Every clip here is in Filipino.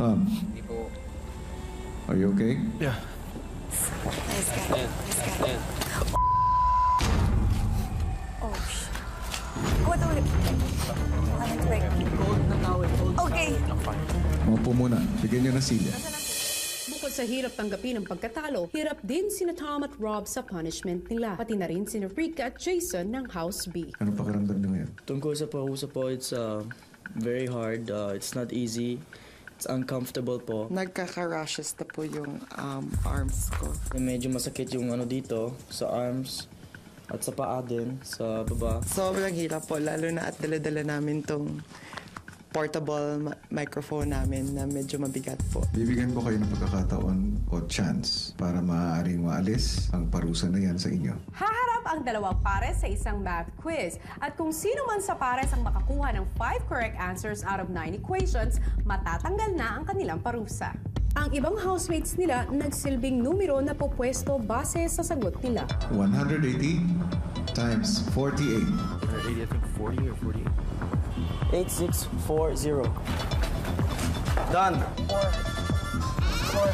Tom, Hindi po. are you okay? Yeah. Nice guy. Nice guy. Oh, shit. Wait. Cold na tawid. Okay. Maupo muna. Bigyan niyo ng silya. Bukod sa hirap tanggapin ang pagkatalo, hirap din sina Tom at Rob sa punishment nila. Pati na rin sina Rika at Jason ng House B. Anong pakiramdam niyo ngayon? Tungkol sa pahusa po, it's very hard. It's not easy. It's uncomfortable po. Nagkaka-rashes na po yung arms ko. Medyo masakit yung dito, sa arms. At sa paa din, sa baba. Sobrang hirap po, lalo na at dala-dala namin tong portable microphone namin na medyo mabigat po. Bibigyan ko kayo ng pagkakataon o chance para maaaring maalis ang parusa na yan sa inyo. Haharap ang dalawang pares sa isang math quiz. At kung sino man sa pares ang makakuha ng 5 correct answers out of 9 equations, matatanggal na ang kanilang parusa. Ang ibang housemates nila nagsilbing numero na pupwesto base sa sagot nila. 180 times 48. 180, I think 40 or 48. 8640. Done. 4.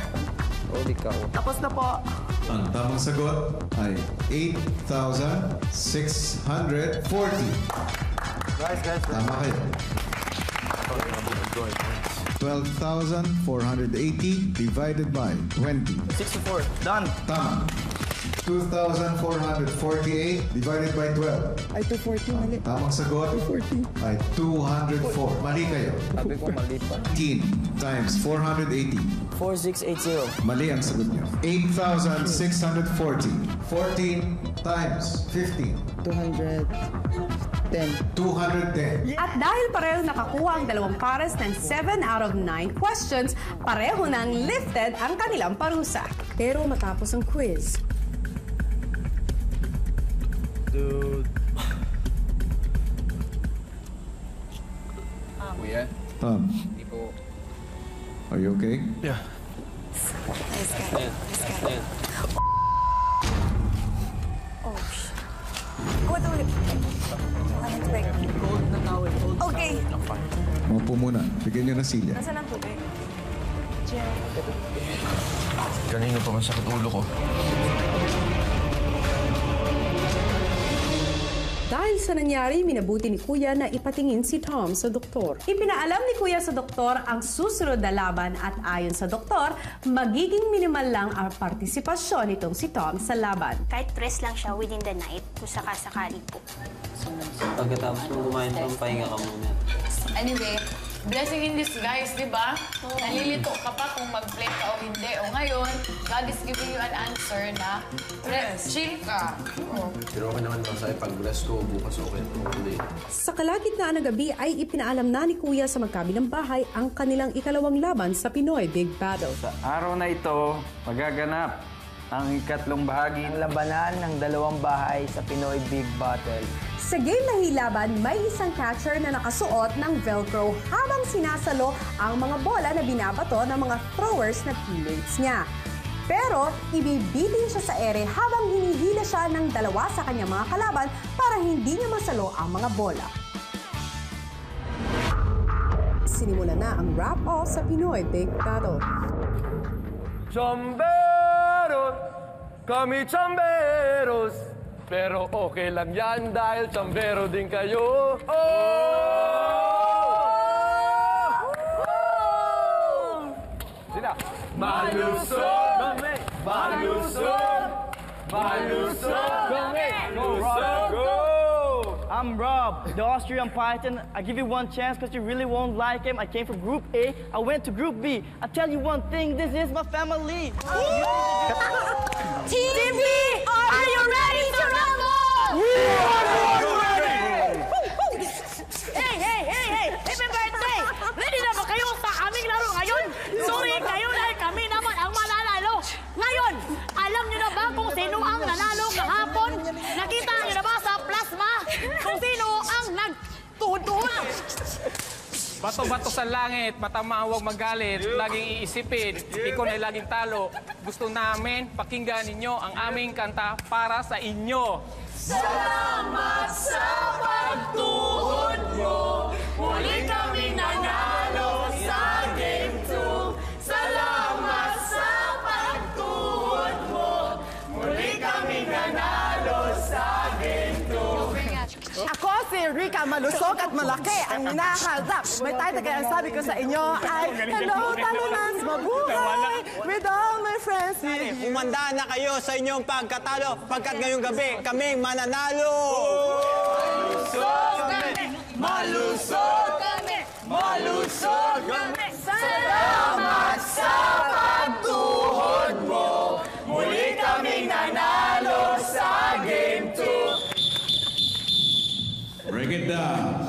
Holy cow. Tapos na po. Ang tamang sagot ay 8,640. Guys. Tama kayo. 12,480 divided by 20. 64. Done. Tama. 2,448 divided by 12. Ay, 240 mali. Tamang sagot 240. ay 204. Mali kayo. Sabi ko mali pa. 15 times 480. 4680. Mali ang sagot niyo. 8,640. 14 times 15. 210. 210. At dahil pareho nakakuha ang dalawang pares ng 7 out of 9 questions, pareho nang lifted ang kanilang parusa. Pero matapos ang quiz, Dude. Kuya? Tom, Hindi po. are you okay? Yeah. Nice guy. Nice guy. Oh, shit. Wait. Cold na tawid. Okay. Maupo muna. Bigyan niyo ng silya. Nasaan ang tubig? Kanina pa masakit ulo ko. dahil sa nangyari, minabuti ni Kuya na ipatingin si Tom sa doktor. Ipinaalam ni Kuya sa doktor ang susunod na laban at ayon sa doktor, magiging minimal lang ang partisipasyon nitong si Tom sa laban. Kahit press lang siya within the night, kung sakasakali po. Pagkatapos mong kumain Tom, pahinga ka muna. Anyway, blessing in disguise, di ba? Nalilito ka pa kung mag-play ka o hindi. O ngayon, God is giving you an answer na chill ka. Pero okay naman masaya pag-bless ko, bukas okay ulit. Sa kalagitnaan ng gabi ay ipinaalam na ni Kuya sa magkabilang bahay ang kanilang ikalawang laban sa Pinoy Big Battle. Sa araw na ito, magaganap ang ikatlong bahagi ng labanan ng dalawang bahay sa Pinoy Big Battle. Sa game na hilaban, may isang catcher na nakasuot ng Velcro habang sinasalo ang mga bola na binabato ng mga throwers na teammates niya. Pero, ibibitin siya sa ere habang hinihila siya ng dalawa sa kanyang mga kalaban para hindi niya masalo ang mga bola. Sinimula na ang wrap-off sa Pinoy Big Battle. Chamberos! Kami chamberos! Pero okay lang yan dahil chambero din kayo. Sina? Malusog! Malusog! Malusog! Go! I'm Rob, the Austrian Python. I give you one chance because you really won't like him. I came from Group A. I went to Group B. I tell you one thing, this is my family. Team B, are you ready to rumble? We are ready! Hey! Happy birthday! Ready na ba kayo sa aming laro ngayon? Sorry kayo dahil kami naman ang mananalo. Ngayon, alam nyo na ba kung sino ang nanalo kahapon? Nakita nyo na ba sa plasma kung sino ang nagtuhod-tuhod? Bato-bato sa langit, matama huwag magalit, laging iisipin, ikaw na laging talo. Gusto namin pakinggan ninyo ang aming kanta para sa inyo. Salamat sa pagtuhod mo, muli kaming nanalo sa Game 2. pinakamalusog at malaki ang hinaharap. May title kaya ang sabi ko sa inyo ay, Hello, Talonans, mabuhay with all my friends. Umanda na kayo sa inyong pagkatalo pagkat ngayong gabi kaming mananalo! Malusog kami! Malusog kami! Malusog kami! Salamat sa pagtuhod mo! Muli kaming nanalo sa Game 2! Break it down.